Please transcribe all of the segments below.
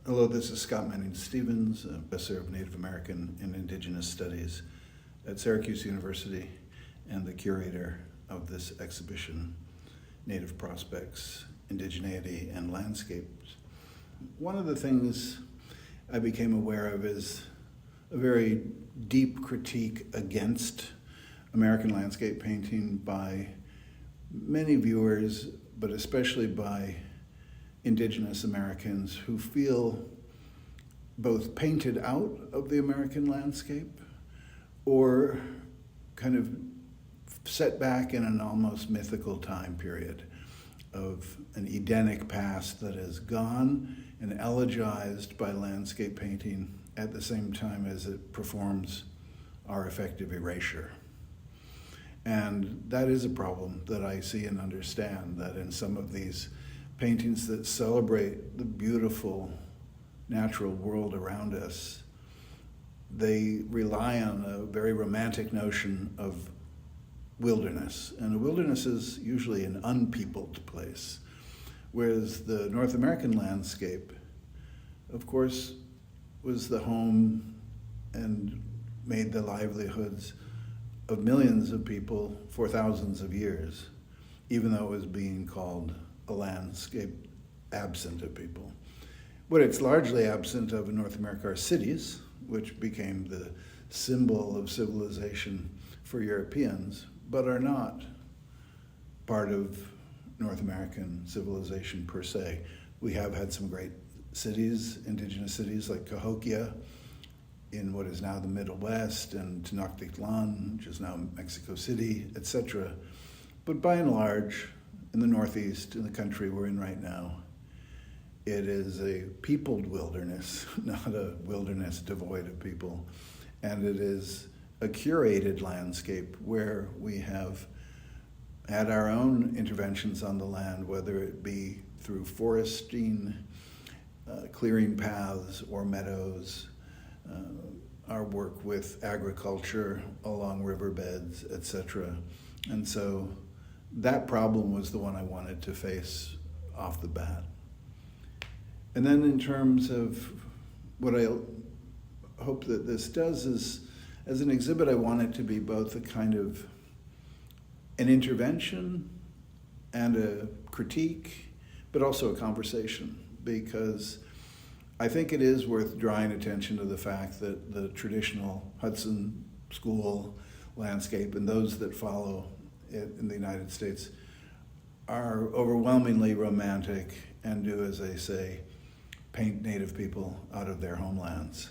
Hello, this is Scott Manning-Stevens, professor of Native American and Indigenous Studies at Syracuse University and the curator of this exhibition, Native Prospects, Indigeneity and Landscape. One of the things I became aware of is a very deep critique against American landscape painting by many viewers, but especially by Indigenous Americans who feel both painted out of the American landscape or kind of set back in an almost mythical time period of an Edenic past that is gone and elegized by landscape painting at the same time as it performs our effective erasure. And that is a problem that I see and understand, that in some of these paintings that celebrate the beautiful natural world around us, they rely on a very romantic notion of wilderness. And a wilderness is usually an unpeopled place, whereas the North American landscape, of course, was the home and made the livelihoods of millions of people for thousands of years, even though it was being called a landscape absent of people. What it's largely absent of in North America are cities, which became the symbol of civilization for Europeans, but are not part of North American civilization per se. We have had some great cities, indigenous cities like Cahokia in what is now the Middle West, and Tenochtitlan, which is now Mexico City, etc. But by and large, in the Northeast, in the country we're in right now, it is a peopled wilderness, not a wilderness devoid of people. And it is a curated landscape where we have had our own interventions on the land, whether it be through foresting, clearing paths or meadows, our work with agriculture along riverbeds, etc. And so that problem was the one I wanted to face off the bat. And then in terms of what I hope that this does is, as an exhibit, I want it to be both a kind of an intervention and a critique, but also a conversation, because I think it is worth drawing attention to the fact that the traditional Hudson School landscape and those that follow it in the United States are overwhelmingly romantic and do, as they say, paint Native people out of their homelands.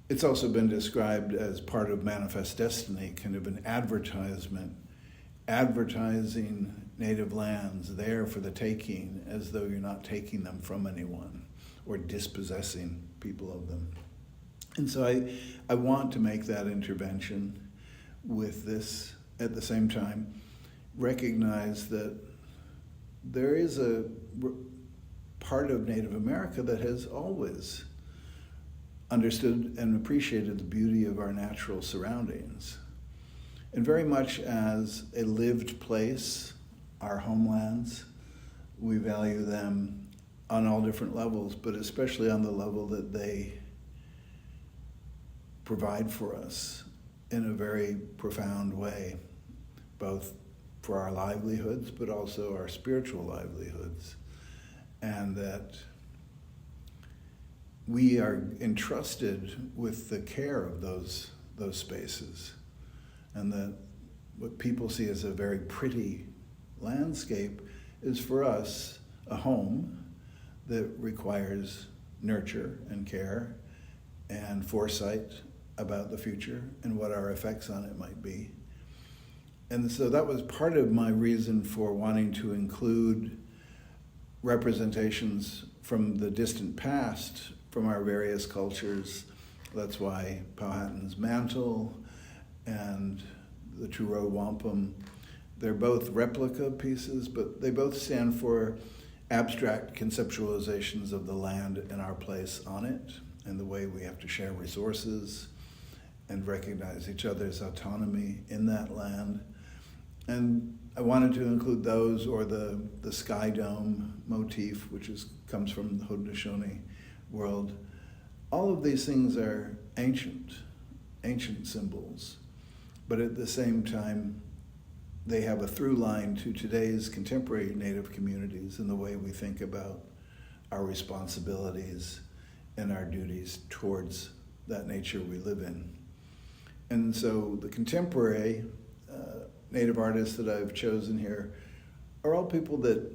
It's also been described as part of Manifest Destiny, kind of an advertisement, advertising Native lands there for the taking, as though you're not taking them from anyone or dispossessing people of them. And so I want to make that intervention with this, at the same time, recognize that there is a part of Native America that has always understood and appreciated the beauty of our natural surroundings. And very much as a lived place, our homelands, we value them on all different levels, but especially on the level that they provide for us in a very profound way, both for our livelihoods, but also our spiritual livelihoods. And that we are entrusted with the care of those spaces. And that what people see as a very pretty landscape is for us a home that requires nurture and care and foresight about the future and what our effects on it might be. And so that was part of my reason for wanting to include representations from the distant past, from our various cultures. That's why Powhatan's mantle and the Truro Wampum, they're both replica pieces, but they both stand for abstract conceptualizations of the land and our place on it, and the way we have to share resources and recognize each other's autonomy in that land. And I wanted to include those, or the sky dome motif, which comes from the Haudenosaunee world. All of these things are ancient symbols, but at the same time, they have a through line to today's contemporary Native communities in the way we think about our responsibilities and our duties towards that nature we live in. And so the contemporary Native artists that I've chosen here are all people that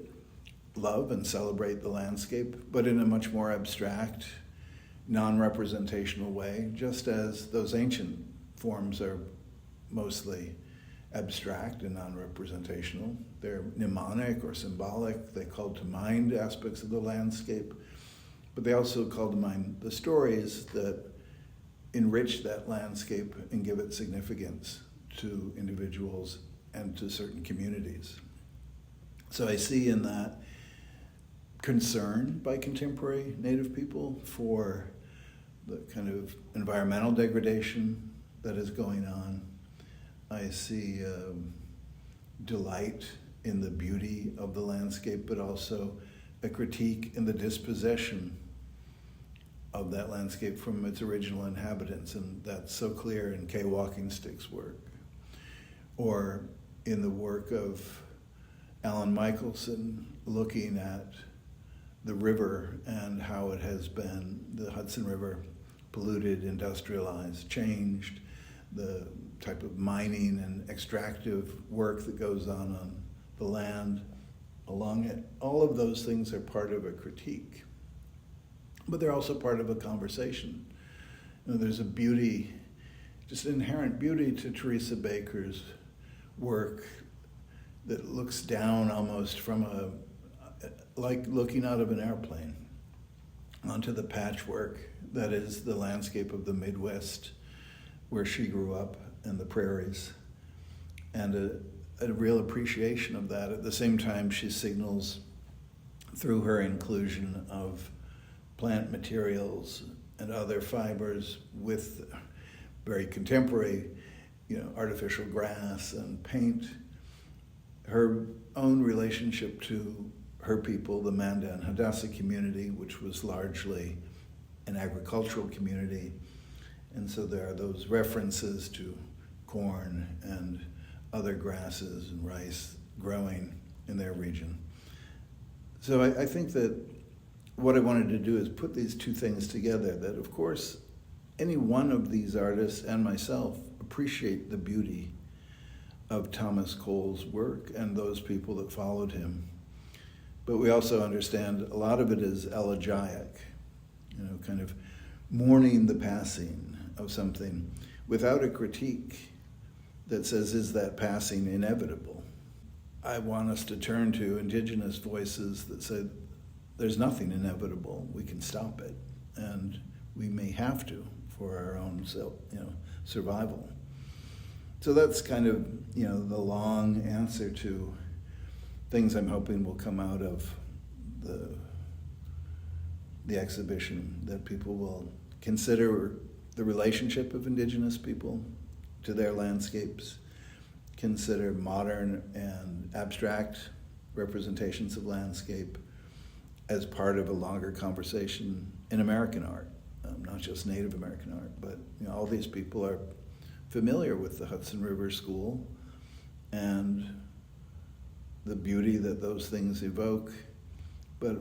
love and celebrate the landscape, but in a much more abstract, non-representational way, just as those ancient forms are mostly abstract and non-representational. They're mnemonic or symbolic. They call to mind aspects of the landscape, but they also call to mind the stories that enrich that landscape and give it significance to individuals and to certain communities. So I see in that concern by contemporary Native people for the kind of environmental degradation that is going on. I see delight in the beauty of the landscape, but also a critique in the dispossession of that landscape from its original inhabitants, and that's so clear in Kay Walking Stick's work, or in the work of Alan Michelson, looking at the river and how it has been, the Hudson River, polluted, industrialized, changed, the type of mining and extractive work that goes on the land along it. All of those things are part of a critique, but they're also part of a conversation. You know, there's a beauty, just inherent beauty to Teresa Baker's work that looks down almost from like looking out of an airplane onto the patchwork that is the landscape of the Midwest where she grew up, and the prairies, and a real appreciation of that. At the same time, she signals through her inclusion of plant materials and other fibers with very contemporary, artificial grass and paint, her own relationship to her people, the Mandan Hadassah community, which was largely an agricultural community. And so there are those references to corn and other grasses and rice growing in their region. So I think that what I wanted to do is put these two things together, that of course any one of these artists and myself appreciate the beauty of Thomas Cole's work and those people that followed him. But we also understand a lot of it is elegiac, kind of mourning the passing of something without a critique that says, is that passing inevitable? I want us to turn to indigenous voices that say, there's nothing inevitable, we can stop it, and we may have to for our own survival. So that's kind of the long answer to things I'm hoping will come out of the exhibition, that people will consider the relationship of indigenous people to their landscapes, consider modern and abstract representations of landscape as part of a longer conversation in American art, not just Native American art, but all these people are familiar with the Hudson River School and the beauty that those things evoke, but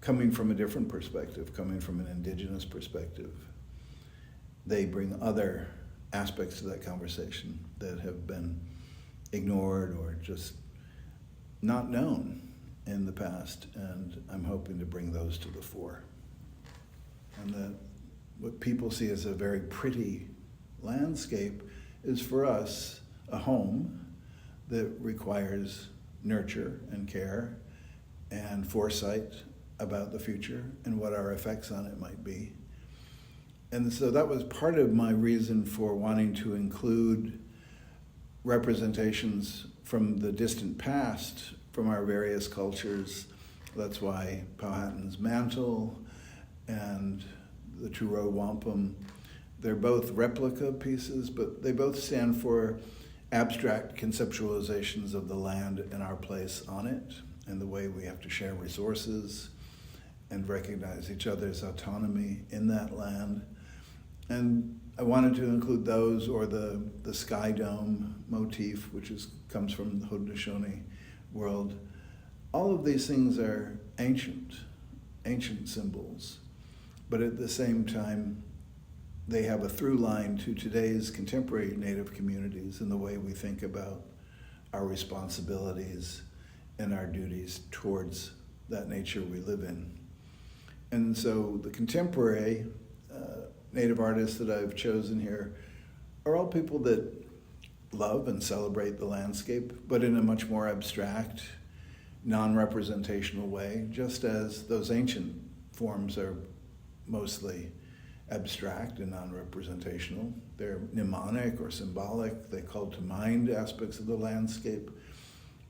coming from a different perspective, coming from an indigenous perspective. They bring other aspects to that conversation that have been ignored or just not known in the past, and I'm hoping to bring those to the fore. And that what people see as a very pretty landscape is for us a home that requires nurture and care and foresight about the future and what our effects on it might be. And so that was part of my reason for wanting to include representations from the distant past, from our various cultures. That's why Powhatan's mantle and the Truro Wampum, they're both replica pieces, but they both stand for abstract conceptualizations of the land and our place on it, and the way we have to share resources and recognize each other's autonomy in that land. And I wanted to include those, or the sky dome motif, which comes from the Haudenosaunee world. All of these things are ancient symbols, but at the same time, they have a through line to today's contemporary Native communities in the way we think about our responsibilities and our duties towards that nature we live in. And so the contemporary Native artists that I've chosen here are all people that love and celebrate the landscape, but in a much more abstract, non-representational way, just as those ancient forms are mostly abstract and non-representational. They're mnemonic or symbolic. They call to mind aspects of the landscape,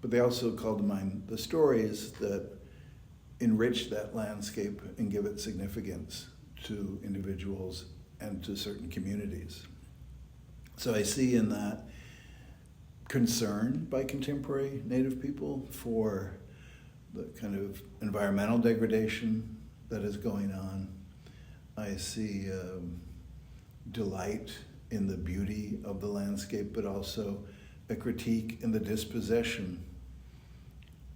but they also call to mind the stories that enrich that landscape and give it significance to individuals and to certain communities. So I see in that concern by contemporary Native people for the kind of environmental degradation that is going on. I see delight in the beauty of the landscape, but also a critique in the dispossession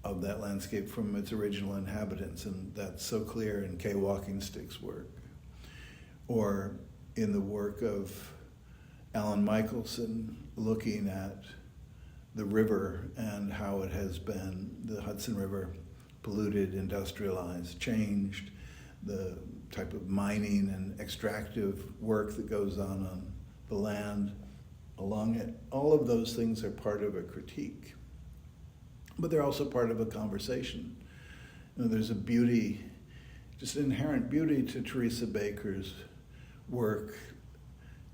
of that landscape from its original inhabitants, and that's so clear in Kay Walking Stick's work, or in the work of Alan Michelson, looking at the river and how it has been, the Hudson River, polluted, industrialized, changed, the type of mining and extractive work that goes on the land along it. All of those things are part of a critique, but they're also part of a conversation. You know, there's a beauty, just inherent beauty to Teresa Baker's work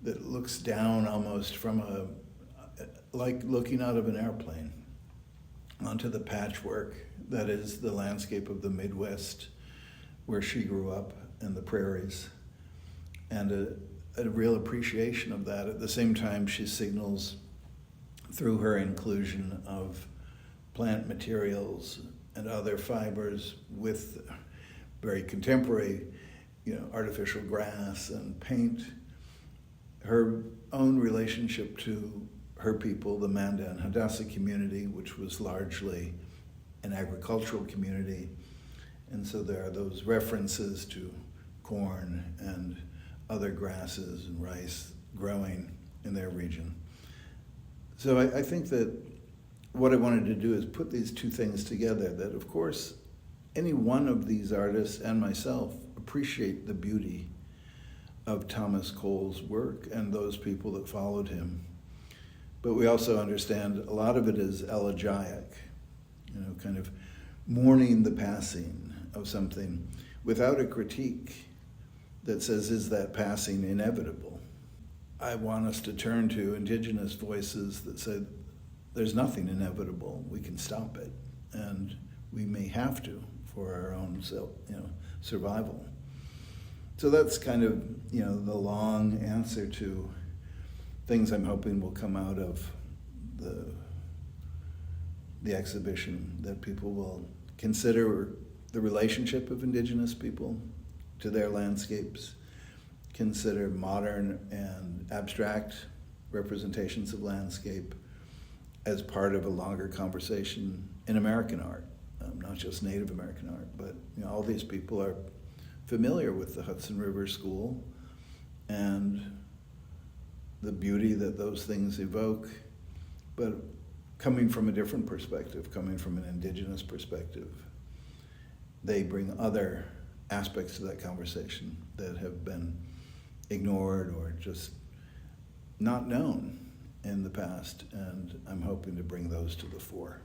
that looks down almost from like looking out of an airplane onto the patchwork that is the landscape of the Midwest where she grew up, and the prairies, and a real appreciation of that. At the same time, she signals through her inclusion of plant materials and other fibers with very contemporary, artificial grass and paint, her own relationship to her people, the Mandan Hadassah community, which was largely an agricultural community. And so there are those references to corn and other grasses and rice growing in their region. So I think that what I wanted to do is put these two things together, that of course, any one of these artists and myself appreciate the beauty of Thomas Cole's work and those people that followed him. But we also understand a lot of it is elegiac, kind of mourning the passing of something without a critique that says, is that passing inevitable? I want us to turn to indigenous voices that say, there's nothing inevitable, we can stop it, and we may have to for our own survival. So that's kind of the long answer to things I'm hoping will come out of the exhibition, that people will consider the relationship of indigenous people to their landscapes, consider modern and abstract representations of landscape as part of a longer conversation in American art, not just Native American art, but all these people are familiar with the Hudson River School and the beauty that those things evoke, but coming from a different perspective, coming from an indigenous perspective. They bring other aspects to that conversation that have been ignored or just not known in the past, and I'm hoping to bring those to the fore.